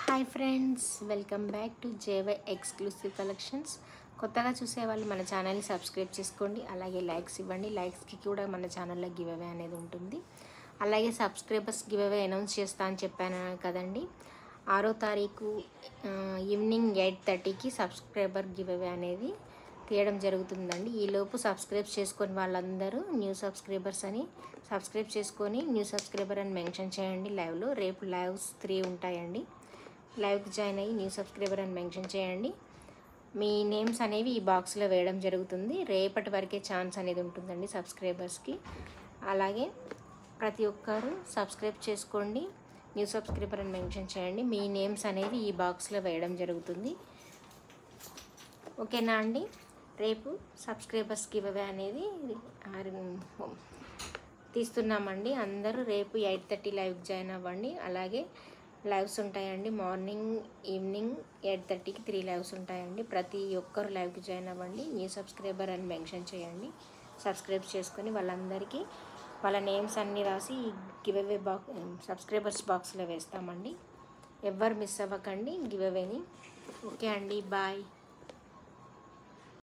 Hi friends, welcome back to JY exclusive collections. కొత్తగా చూసే వాళ్ళు మన ఛానల్ని సబ్స్క్రైబ్ చేసుకోండి. అలాగే లైక్స్ ఇవ్వండి. లైక్స్కి కూడా మన ఛానల్లో గివ్ అవే అనేది ఉంటుంది. అలాగే సబ్స్క్రైబర్స్ గివ్ అవే అనౌన్స్ చేస్తా అని చెప్పాను కదండి. 6వ తారీఖు ఈవినింగ్ 8:30కి సబ్స్క్రైబర్ గివ్ అవే అనేది తీయడం జరుగుతుందండి. ఈలోపు సబ్స్క్రైబ్ చేసుకొని వాళ్ళందరూ న్యూ సబ్స్క్రైబర్స్ అని సబ్స్క్రైబ్ చేసుకొని న్యూ సబ్స్క్రైబర్ అని మెన్షన్ చేయండి. లైవ్లో రేపు లైవ్స్ 3 ఉంటాయండి. లైవ్కి జాయిన్ అయ్యి న్యూ సబ్స్క్రైబర్ అని మెన్షన్ చేయండి. మీ నేమ్స్ అనేవి ఈ బాక్స్లో వేయడం జరుగుతుంది. రేపటి వరకే ఛాన్స్ అనేది ఉంటుందండి సబ్స్క్రైబర్స్కి. అలాగే ప్రతి ఒక్కరు సబ్స్క్రైబ్ చేసుకోండి, న్యూ సబ్స్క్రైబర్ అని మెన్షన్ చేయండి. మీ నేమ్స్ అనేవి ఈ బాక్స్లో వేయడం జరుగుతుంది. ఓకేనా అండి? రేపు సబ్స్క్రైబర్స్ గివ్ అవే అనేది తీస్తున్నామండి. అందరూ రేపు 8:30 లైవ్కి జాయిన్ అవ్వండి. అలాగే లైవ్స్ ఉంటాయండి. మార్నింగ్, ఈవినింగ్ 8:30కి 3 లైవ్స్ ఉంటాయండి. ప్రతి ఒక్కరు లైవ్కి జాయిన్ అవ్వండి. న్యూ సబ్స్క్రైబర్ అని మెన్షన్ చేయండి. సబ్స్క్రైబ్ చేసుకొని వాళ్ళందరికీ వాళ్ళ నేమ్స్ అన్నీ రాసి గివ్ అవే సబ్స్క్రైబర్స్ బాక్స్లో వేస్తామండి. ఎవ్వరు మిస్ అవ్వకండి గివ్ అవేని. ఓకే అండి, బాయ్.